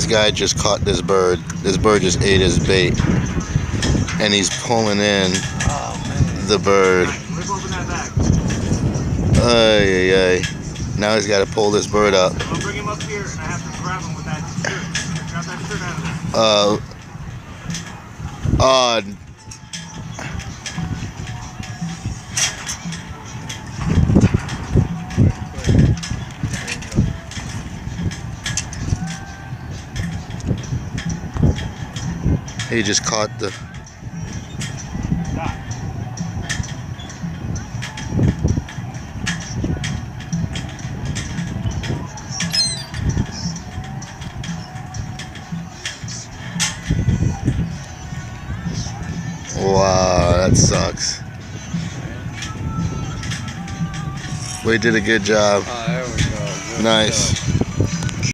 guy just caught this bird. This bird just ate his bait, and he's pulling in the bird. Rip open that bag. Ay, ay, ay. Now he's got to pull this bird up. I'll bring him up here, and I have to grab him with that shirt. Grab that shirt out of there. He just caught the... Wow, that sucks. We did a good job. Oh, there we go. Good Nice. Stuff.